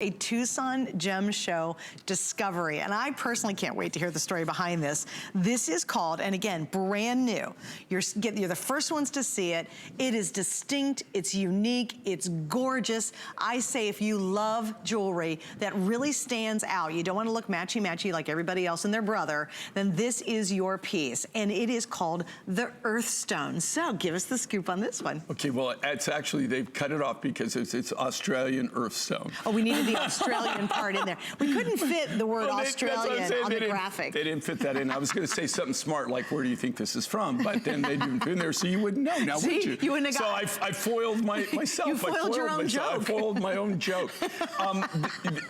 A Tucson Gem Show discovery, and I personally can't wait to hear the story behind this. This is called, and again, brand new. You're the first ones to see it. It is distinct, it's unique, it's gorgeous. I say if you love jewelry that really stands out, you don't want to look matchy-matchy like everybody else and their brother, then this is your piece, and it is called the Earth Stone. So give us the scoop on this one. Okay, well, it's actually, they've cut it off because it's Australian Earth Stone. Oh, we needed the Australian part in there. We couldn't fit the word Australian on the graphic. They didn't fit that in. I was going to say something smart like, where do you think this is from? But then they didn't put in there, so you wouldn't know now, would you? You wouldn't have got So I foiled myself. You foiled your own joke. I foiled my own joke.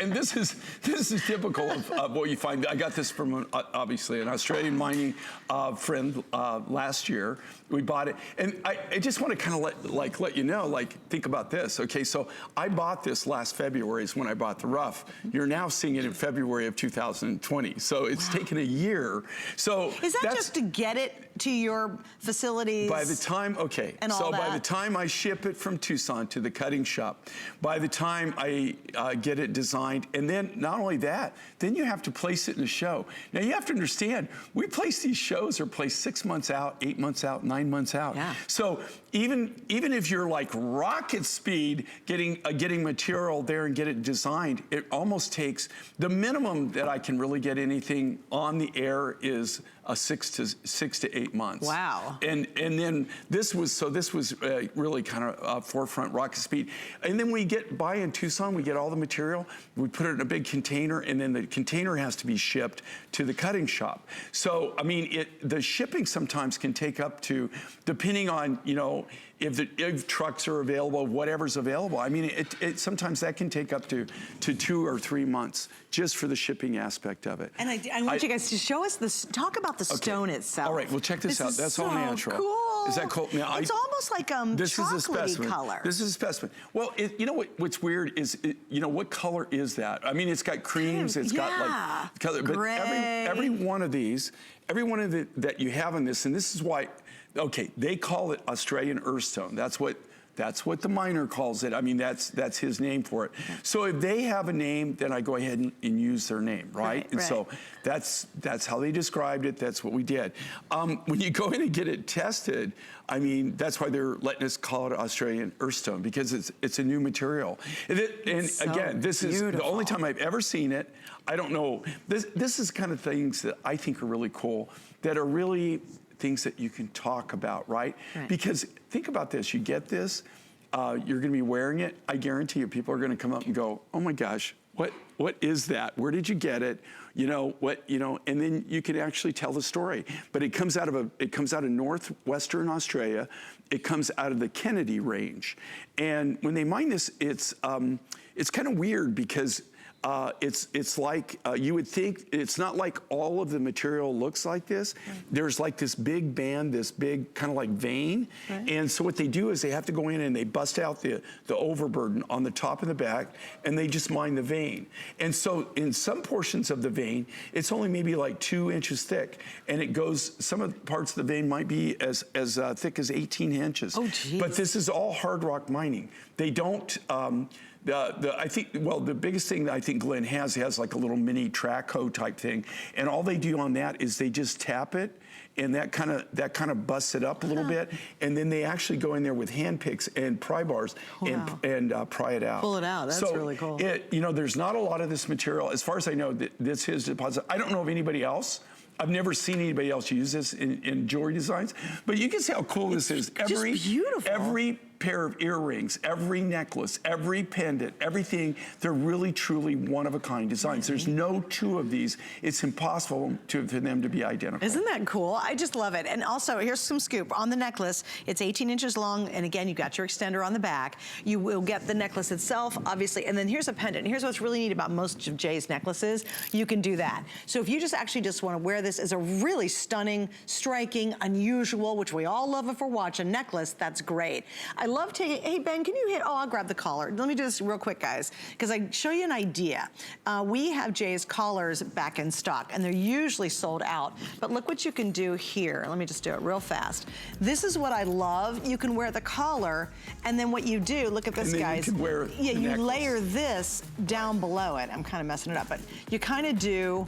And this is typical of what you find. I got this from, obviously, an Australian mining friend last year. We bought it. And I just want to kind of let you know, think about this. Okay, so I bought this last February is when I bought the rough. You're now seeing it in February of 2020. So it's taken a year. So is that just to get it to your facilities? By the time, okay. And all that? By the time I ship it from Tucson to the cutting shop, by the time I get it designed, and then not only that, then you have to place it in a show. Now you have to understand, we place these shows are placed 6 months out, 8 months out, 9 months out. Yeah. So even if you're like rocket speed getting material there and get it designed, it almost takes, the minimum that I can really get anything on the air is 6 to 8 months. Wow. And then this was really kind of forefront rocket speed. And then we get by in Tucson, we get all the material, we put it in a big container, and then the container has to be shipped to the cutting shop. So, I mean, the shipping sometimes can take up to, depending on, you know, if trucks are available, whatever's available. I mean, sometimes that can take up to 2 or 3 months just for the shipping aspect of it. And I want you guys to show us this, talk about the stone itself. All right, well, check this out. That's all natural. Cool. Is that cool? Now, it's almost like this is a specimen. color. This is a specimen. Well, you know what's weird is, you know, what color is that? I mean, it's got creams, it's got like color, but every one of these, that you have in this, and this is why, okay, they call it Australian Earth Stone. That's what the miner calls it. I mean, that's his name for it. So if they have a name, then I go ahead and use their name, right? And so that's how they described it. That's what we did. When you go in and get it tested, I mean, that's why they're letting us call it Australian Earth Stone, because it's a new material. And again, this is the only time I've ever seen it. I don't know. This is kind of things that I think are really cool, that are really things that you can talk about, right? Because think about this, you get this, you're gonna be wearing it, I guarantee you people are gonna come up and go, oh my gosh, what is that? Where did you get it? You know, and then you can actually tell the story. But it comes out of northwestern Australia, it comes out of the Kennedy Range. And when they mine this, it's kind of weird because it's like, you would think, it's not like all of the material looks like this. There's like this big band, this big kind of like vein. And so what they do is they have to go in and they bust out the overburden on the top and the back, and they just mine the vein. And so in some portions of the vein, it's only maybe like 2 inches thick. And it goes, some of the parts of the vein might be as thick as 18 inches. Oh, geez. But this is all hard rock mining. They don't, I think, well, the biggest thing that I think Glenn has like a little mini track hoe type thing. And all they do on that is they just tap it, and that kind of busts it up a little bit. And then they actually go in there with hand picks and pry bars and pry it out. Pull it out, that's really cool. You know, there's not a lot of this material. As far as I know, this is his deposit. I don't know of anybody else. I've never seen anybody else use this in jewelry designs, but you can see how cool this is. Just beautiful. Every pair of earrings, every necklace, every pendant, everything, they're really, truly one-of-a-kind designs. There's no two of these. It's impossible for them to be identical. Isn't that cool? I just love it. And also, here's some scoop. On the necklace, it's 18 inches long, and again, you've got your extender on the back. You will get the necklace itself, obviously, and then here's a pendant. Here's what's really neat about most of Jay's necklaces. You can do that. So if you just want to wear this as a really stunning, striking, unusual, which we all love if we're watching, necklace, that's great. I love taking, hey Ben, can you hit, oh, I'll grab the collar. Let me do this real quick, guys, because I show you an idea. We have Jay's collars back in stock, and they're usually sold out. But look what you can do here. Let me just do it real fast. This is what I love. You can wear the collar, and then what you do, look at this, guys. You can wear yeah, you necklace. layer this down below it. I'm kind of messing it up, but you kind of do,